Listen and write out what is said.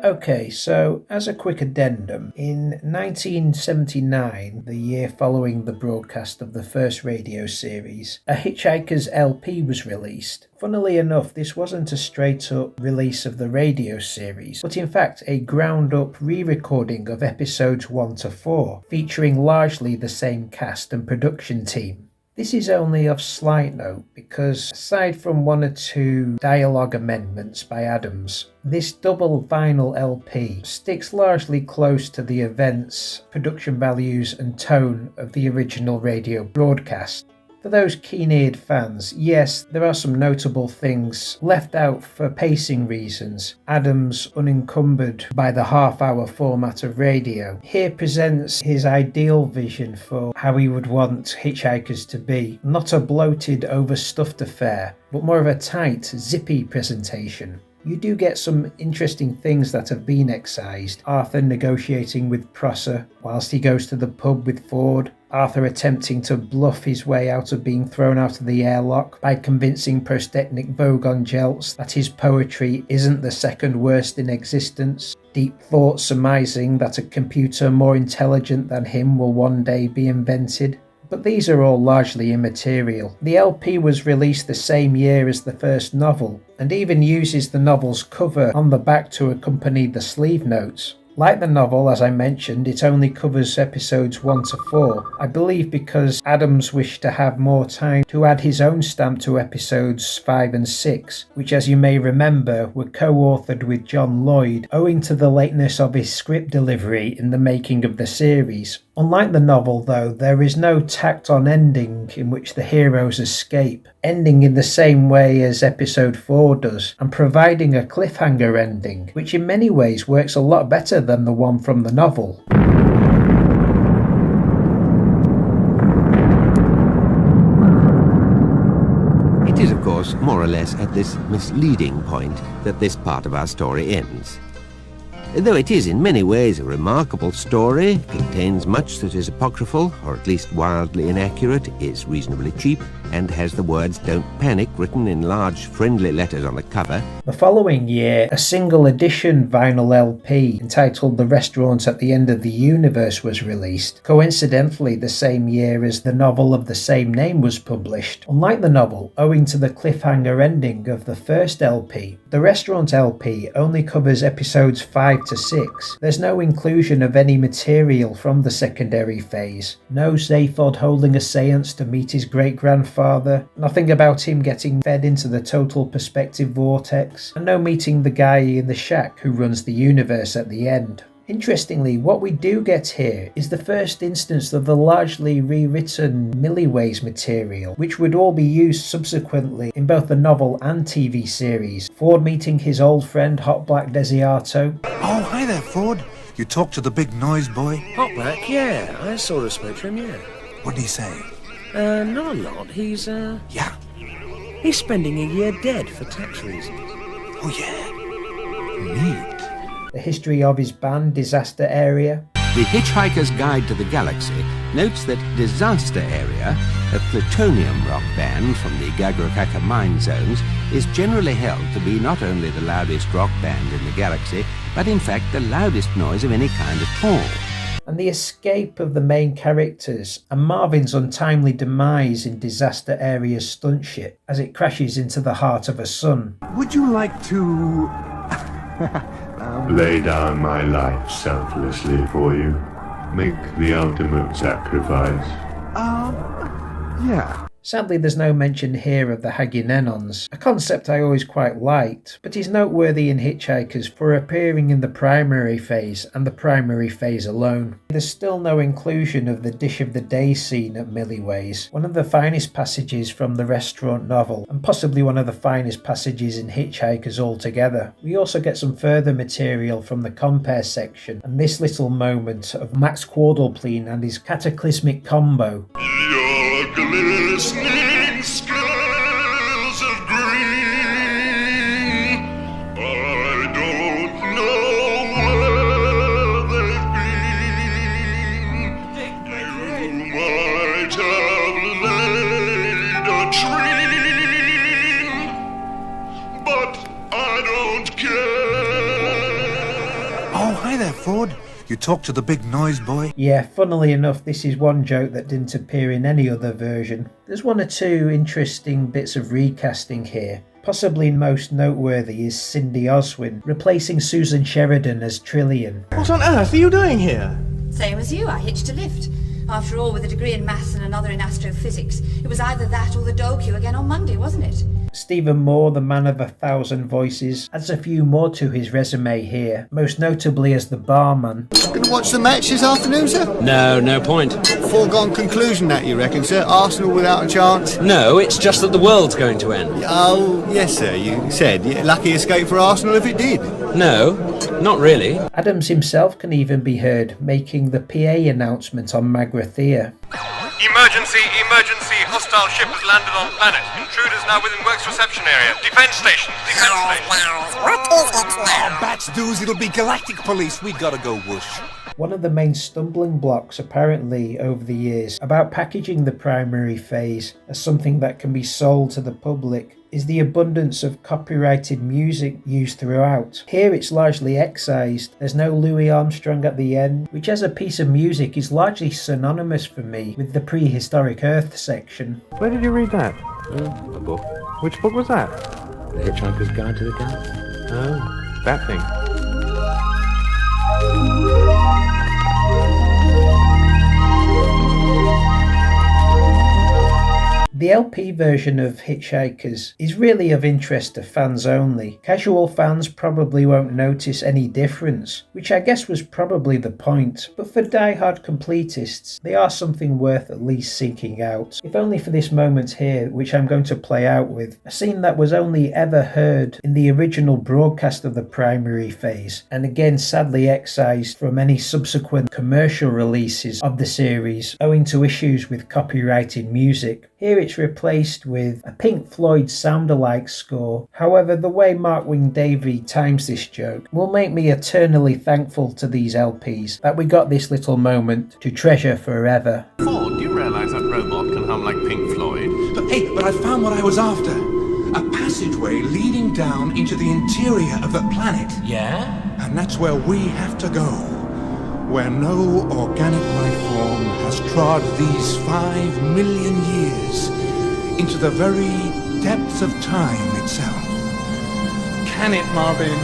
Okay, so as a quick addendum, in 1979, the year following the broadcast of the first radio series, a Hitchhiker's LP was released. Funnily enough, this wasn't a straight-up release of the radio series, but in fact a ground-up re-recording of episodes 1 to 4, featuring largely the same cast and production team. This is only of slight note because, aside from one or two dialogue amendments by Adams, this double vinyl LP sticks largely close to the events, production values and tone of the original radio broadcast. For those keen-eared fans, yes, there are some notable things left out for pacing reasons. Adams, unencumbered by the half-hour format of radio, here presents his ideal vision for how he would want Hitchhikers to be. Not a bloated, overstuffed affair, but more of a tight, zippy presentation. You do get some interesting things that have been excised. Arthur negotiating with Prosser whilst he goes to the pub with Ford. Arthur attempting to bluff his way out of being thrown out of the airlock by convincing Prostetnik Vogon Jeltz that his poetry isn't the second worst in existence. Deep thought surmising that a computer more intelligent than him will one day be invented. But these are all largely immaterial. The LP was released the same year as the first novel, and even uses the novel's cover on the back to accompany the sleeve notes. Like the novel, as I mentioned, it only covers episodes 1 to 4, I believe because Adams wished to have more time to add his own stamp to episodes 5 and 6, which, as you may remember, were co-authored with John Lloyd owing to the lateness of his script delivery in the making of the series. Unlike the novel, though, there is no tacked-on ending in which the heroes escape, ending in the same way as episode 4 does, and providing a cliffhanger ending, which in many ways works a lot better than the one from the novel. It is, of course, more or less at this misleading point that this part of our story ends. Though it is in many ways a remarkable story, contains much that is apocryphal, or at least wildly inaccurate, is reasonably cheap, and has the words "Don't Panic" written in large friendly letters on the cover. The following year, a single edition vinyl LP entitled The Restaurant at the End of the Universe was released, coincidentally the same year as the novel of the same name was published. Unlike the novel, owing to the cliffhanger ending of the first LP, the Restaurant LP only covers episodes 5 to 6. There's no inclusion of any material from the secondary phase. No Zaphod holding a seance to meet his great-grandfather, nothing about him getting fed into the total perspective vortex, and no meeting the guy in the shack who runs the universe at the end. Interestingly, what we do get here is the first instance of the largely rewritten Milliways material, which would all be used subsequently in both the novel and TV series. Ford meeting his old friend Hot Black Desiato. Oh, hi there, Ford. You talked to the big noise boy? Hot Black, yeah. I sort of spoke to him, yeah. What did he say? Not a lot. He's spending a year dead for tax reasons. Oh, yeah. Neat. The history of his band, Disaster Area. The Hitchhiker's Guide to the Galaxy notes that Disaster Area, a plutonium rock band from the Gagrakaka mine zones, is generally held to be not only the loudest rock band in the galaxy, but in fact the loudest noise of any kind at all. And the escape of the main characters, and Marvin's untimely demise in Disaster Area's stunt ship as it crashes into the heart of a sun. Would you like to... lay down my life selflessly for you? Make the ultimate sacrifice? Yeah. Sadly, there's no mention here of the Haginenons, a concept I always quite liked, but is noteworthy in Hitchhikers for appearing in the primary phase and the primary phase alone. There's still no inclusion of the dish of the day scene at Milliways, one of the finest passages from the restaurant novel, and possibly one of the finest passages in Hitchhikers altogether. We also get some further material from the compare section, and this little moment of Max Quadrupleen and his cataclysmic combo. Glistening scales of green, I don't know where they've been. You might have laid a tree, but I don't care. there, Ford. You talked to the big noise boy? Yeah, funnily enough, this is one joke that didn't appear in any other version. There's one or two interesting bits of recasting here. Possibly most noteworthy is Cindy Oswin, replacing Susan Sheridan as Trillian. What on earth are you doing here? Same as you, I hitched a lift. After all, with a degree in maths and another in astrophysics, it was either that or the dole queue again on Monday, wasn't it? Stephen Moore, the man of 1,000 voices, adds a few more to his resume here, most notably as the barman. Gonna watch the match this afternoon, sir? No, no point. Foregone conclusion that, you reckon, sir? Arsenal without a chance? No, it's just that the world's going to end. Oh, yes, sir, you said. Lucky escape for Arsenal if it did. No, not really. Adams himself can even be heard making the PA announcement on Magrathea. Emergency, emergency, hostile ship has landed on planet. Intruders now within works reception area. Defense station, defense station. What is it now? Bats dudes, it'll be galactic police. We gotta go whoosh. One of the main stumbling blocks apparently over the years about packaging the primary phase as something that can be sold to the public is the abundance of copyrighted music used throughout. Here it's largely excised. There's no Louis Armstrong at the end, which as a piece of music is largely synonymous for me with the prehistoric Earth section. Where did you read that? A book. Which book was that? The Hitchhiker's Guide to the Galaxy. Oh, that thing. The LP version of Hitchhikers is really of interest to fans only. Casual fans probably won't notice any difference, which I guess was probably the point, but for die-hard completists, they are something worth at least seeking out. If only for this moment here, which I'm going to play out with, a scene that was only ever heard in the original broadcast of the primary phase, and again sadly excised from any subsequent commercial releases of the series owing to issues with copyrighted music. Here it's replaced with a Pink Floyd sound-alike score. However, the way Mark Wing Davey times this joke will make me eternally thankful to these LPs that we got this little moment to treasure forever. Ford, do you realise that robot can hum like Pink Floyd? But I found what I was after. A passageway leading down into the interior of the planet. Yeah? And that's where we have to go. Where no organic life form has trod these 5 million years into the very depths of time itself. Can it, Marvin?